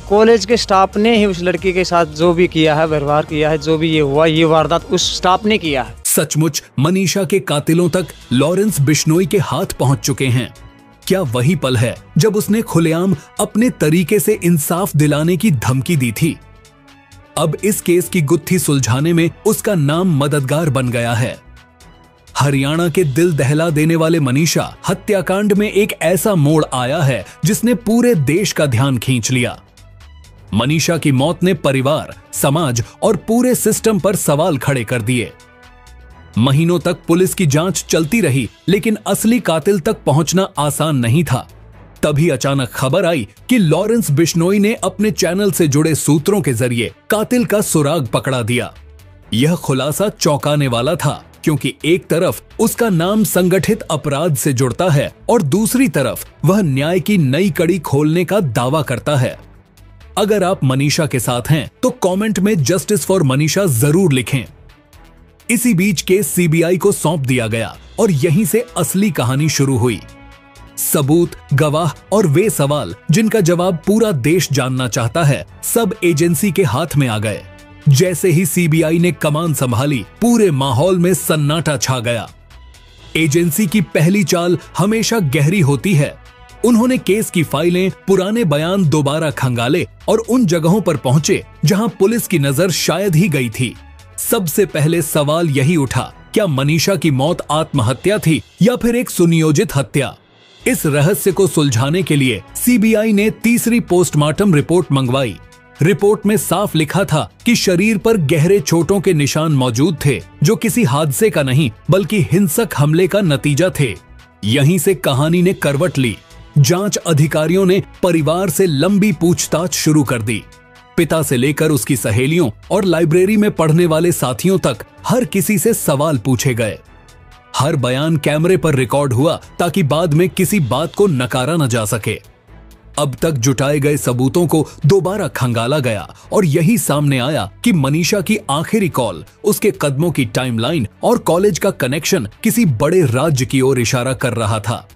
College के staff ने ही उस लड़की के साथ जो भी किया है, व्यवहार किया है, जो भी ये हुआ, ये वारदात उस स्टाफ ने किया है। सचमुच मनीषा के कातिलों तक लॉरेंस बिश्नोई के हाथ पहुंच चुके हैं। क्या वही पल है जब उसने खुलेआम अपने तरीके से इंसाफ दिलाने की धमकी दी थी? अब इस केस की गुत्थी सुलझाने में उसका नाम मददगार बन गया है। हरियाणा के दिल दहला देने वाले मनीषा हत्याकांड में एक ऐसा मोड़ आया है जिसने पूरे देश का ध्यान खींच लिया। मनीषा की मौत ने परिवार, समाज और पूरे सिस्टम पर सवाल खड़े कर दिए। महीनों तक पुलिस की जांच चलती रही, लेकिन असली कातिल तक पहुंचना आसान नहीं था। तभी अचानक खबर आई कि लॉरेंस बिश्नोई ने अपने चैनल से जुड़े सूत्रों के जरिए कातिल का सुराग पकड़ा दिया। यह खुलासा चौंकाने वाला था, क्योंकि एक तरफ उसका नाम संगठित अपराध से जुड़ता है और दूसरी तरफ वह न्याय की नई कड़ी खोलने का दावा करता है। अगर आप मनीषा के साथ हैं तो कमेंट में जस्टिस फॉर मनीषा जरूर लिखें। इसी बीच केस सीबीआई को सौंप दिया गया और यहीं से असली कहानी शुरू हुई। सबूत, गवाह और वे सवाल जिनका जवाब पूरा देश जानना चाहता है, सब एजेंसी के हाथ में आ गए। जैसे ही सीबीआई ने कमान संभाली, पूरे माहौल में सन्नाटा छा गया। एजेंसी की पहली चाल हमेशा गहरी होती है। उन्होंने केस की फाइलें, पुराने बयान दोबारा खंगाले और उन जगहों पर पहुंचे जहां पुलिस की नजर शायद ही गई थी। सबसे पहले सवाल यही उठा, क्या मनीषा की मौत आत्महत्या थी या फिर एक सुनियोजित हत्या? इस रहस्य को सुलझाने के लिए सीबीआई ने तीसरी पोस्टमार्टम रिपोर्ट मंगवाई। रिपोर्ट में साफ लिखा था कि शरीर पर गहरे चोटों के निशान मौजूद थे, जो किसी हादसे का नहीं बल्कि हिंसक हमले का नतीजा थे। यहीं से कहानी ने करवट ली। जांच अधिकारियों ने परिवार से लंबी पूछताछ शुरू कर दी। पिता से लेकर उसकी सहेलियों और लाइब्रेरी में पढ़ने वाले साथियों तक हर किसी से सवाल पूछे गए। हर बयान कैमरे पर रिकॉर्ड हुआ ताकि बाद में किसी बात को नकारा न जा सके। अब तक जुटाए गए सबूतों को दोबारा खंगाला गया और यही सामने आया कि मनीषा की आखिरी कॉल, उसके कदमों की टाइमलाइन और कॉलेज का कनेक्शन किसी बड़े राज्य की ओर इशारा कर रहा था।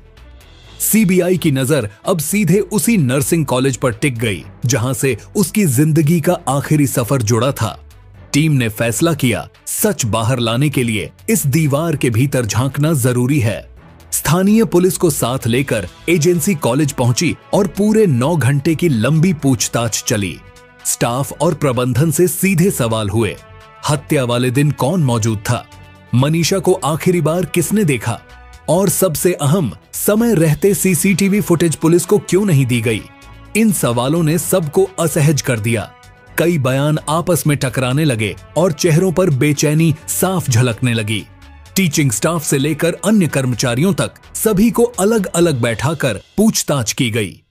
सीबीआई की नजर अब सीधे उसी नर्सिंग कॉलेज पर टिक गई जहां से उसकी जिंदगी का आखिरी सफर जुड़ा था। टीम ने फैसला किया, सच बाहर लाने के लिए इस दीवार के भीतर झांकना जरूरी है। स्थानीय पुलिस को साथ लेकर एजेंसी कॉलेज पहुंची और पूरे 9 घंटे की लंबी पूछताछ चली। स्टाफ और प्रबंधन से सीधे सवाल हुए। हत्या वाले दिन कौन मौजूद था? मनीषा को आखिरी बार किसने देखा? और सबसे अहम, समय रहते सीसीटीवी फुटेज पुलिस को क्यों नहीं दी गई? इन सवालों ने सबको असहज कर दिया। कई बयान आपस में टकराने लगे और चेहरों पर बेचैनी साफ झलकने लगी। टीचिंग स्टाफ से लेकर अन्य कर्मचारियों तक सभी को अलग अलग बैठाकर पूछताछ की गई।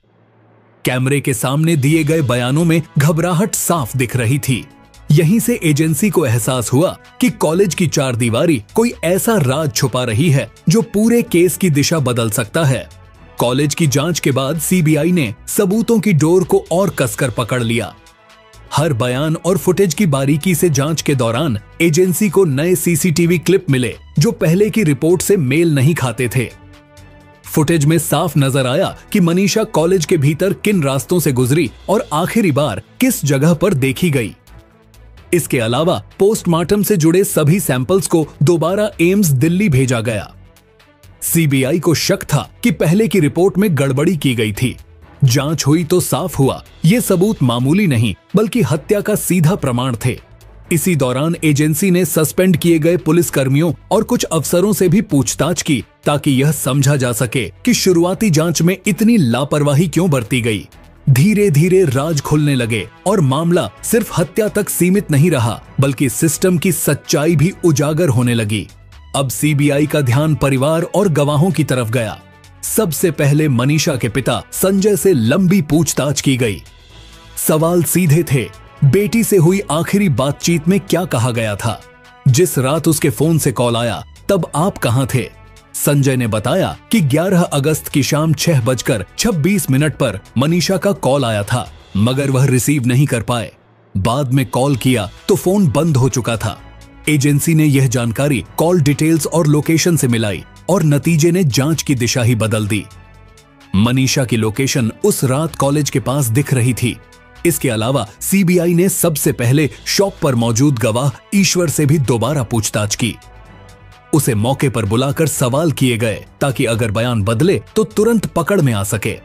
कैमरे के सामने दिए गए बयानों में घबराहट साफ दिख रही थी। यहीं से एजेंसी को एहसास हुआ कि कॉलेज की चारदीवारी कोई ऐसा राज छुपा रही है जो पूरे केस की दिशा बदल सकता है। कॉलेज की जांच के बाद सीबीआई ने सबूतों की डोर को और कसकर पकड़ लिया। हर बयान और फुटेज की बारीकी से जांच के दौरान एजेंसी को नए सीसीटीवी क्लिप मिले जो पहले की रिपोर्ट से मेल नहीं खाते थे। फुटेज में साफ नजर आया कि मनीषा कॉलेज के भीतर किन रास्तों से गुजरी और आखिरी बार किस जगह पर देखी गई। इसके अलावा पोस्टमार्टम से जुड़े सभी सैंपल्स को दोबारा एम्स दिल्ली भेजा गया। सीबीआई को शक था कि पहले की रिपोर्ट में गड़बड़ी की गई थी। जांच हुई तो साफ हुआ, ये सबूत मामूली नहीं बल्कि हत्या का सीधा प्रमाण थे। इसी दौरान एजेंसी ने सस्पेंड किए गए पुलिस कर्मियों और कुछ अफसरों से भी पूछताछ की ताकि यह समझा जा सके कि शुरुआती जांच में इतनी लापरवाही क्यों बरती गई। धीरे धीरे राज खुलने लगे और मामला सिर्फ हत्या तक सीमित नहीं रहा बल्कि सिस्टम की सच्चाई भी उजागर होने लगी। अब सीबीआई का ध्यान परिवार और गवाहों की तरफ गया। सबसे पहले मनीषा के पिता संजय से लंबी पूछताछ की गई। सवाल सीधे थे, बेटी से हुई आखिरी बातचीत में क्या कहा गया था? जिस रात उसके फोन से कॉल आया तब आप कहां थे? संजय ने बताया कि 11 अगस्त की शाम 6:26 पर मनीषा का कॉल आया था, मगर वह रिसीव नहीं कर पाए। बाद में कॉल किया तो फोन बंद हो चुका था। एजेंसी ने यह जानकारी कॉल डिटेल्स और लोकेशन से मिलाई और नतीजे ने जांच की दिशा ही बदल दी। मनीषा की लोकेशन उस रात कॉलेज के पास दिख रही थी। इसके अलावा सीबीआई ने सबसे पहले शॉप पर मौजूद गवाह ईश्वर से भी दोबारा पूछताछ की। उसे मौके पर बुलाकर सवाल किए गए ताकि अगर बयान बदले तो तुरंत पकड़ में आ सके।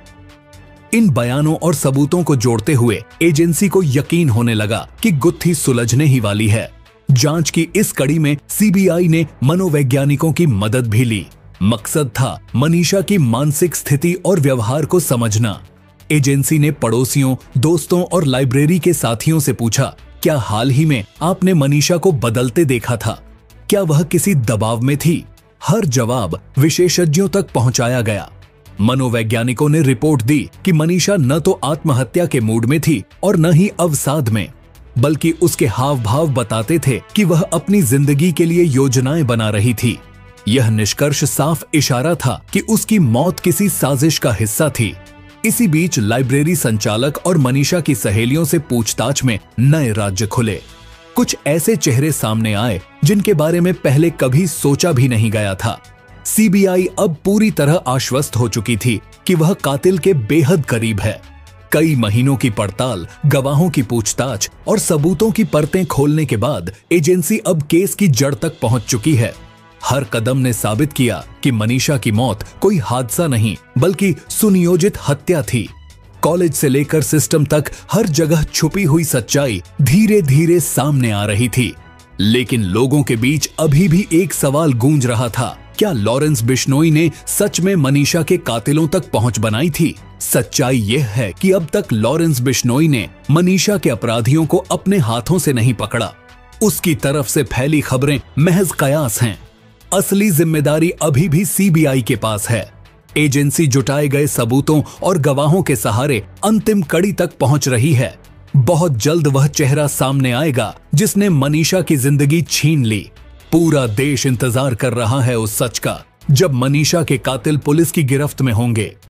इन बयानों और सबूतों को जोड़ते हुए एजेंसी को यकीन होने लगा कि गुत्थी सुलझने ही वाली है। जांच की इस कड़ी में सीबीआई ने मनोवैज्ञानिकों की मदद भी ली। मकसद था मनीषा की मानसिक स्थिति और व्यवहार को समझना। एजेंसी ने पड़ोसियों, दोस्तों और लाइब्रेरी के साथियों से पूछा, क्या हाल ही में आपने मनीषा को बदलते देखा था? क्या वह किसी दबाव में थी? हर जवाब विशेषज्ञों तक पहुंचाया गया। मनोवैज्ञानिकों ने रिपोर्ट दी कि मनीषा न तो आत्महत्या के मूड में थी और न ही अवसाद में, बल्कि उसके हाव भाव बताते थे कि वह अपनी जिंदगी के लिए योजनाएं बना रही थी। यह निष्कर्ष साफ इशारा था कि उसकी मौत किसी साजिश का हिस्सा थी। इसी बीच लाइब्रेरी संचालक और मनीषा की सहेलियों से पूछताछ में नए राज्य खुले। कुछ ऐसे चेहरे सामने आए जिनके बारे में पहले कभी सोचा भी नहीं गया था। सीबीआई अब पूरी तरह आश्वस्त हो चुकी थी कि वह कातिल के बेहद करीब है। कई महीनों की पड़ताल, गवाहों की पूछताछ और सबूतों की परतें खोलने के बाद एजेंसी अब केस की जड़ तक पहुंच चुकी है। हर कदम ने साबित किया कि मनीषा की मौत कोई हादसा नहीं बल्कि सुनियोजित हत्या थी। कॉलेज से लेकर सिस्टम तक हर जगह छुपी हुई सच्चाई धीरे धीरे सामने आ रही थी। लेकिन लोगों के बीच अभी भी एक सवाल गूंज रहा था, क्या लॉरेंस बिश्नोई ने सच में मनीषा के कातिलों तक पहुंच बनाई थी? सच्चाई यह है कि अब तक लॉरेंस बिश्नोई ने मनीषा के अपराधियों को अपने हाथों से नहीं पकड़ा। उसकी तरफ से फैली खबरें महज कयास हैं। असली जिम्मेदारी अभी भी सीबीआई के पास है। एजेंसी जुटाए गए सबूतों और गवाहों के सहारे अंतिम कड़ी तक पहुंच रही है। बहुत जल्द वह चेहरा सामने आएगा जिसने मनीषा की जिंदगी छीन ली। पूरा देश इंतजार कर रहा है उस सच का, जब मनीषा के कातिल पुलिस की गिरफ्त में होंगे।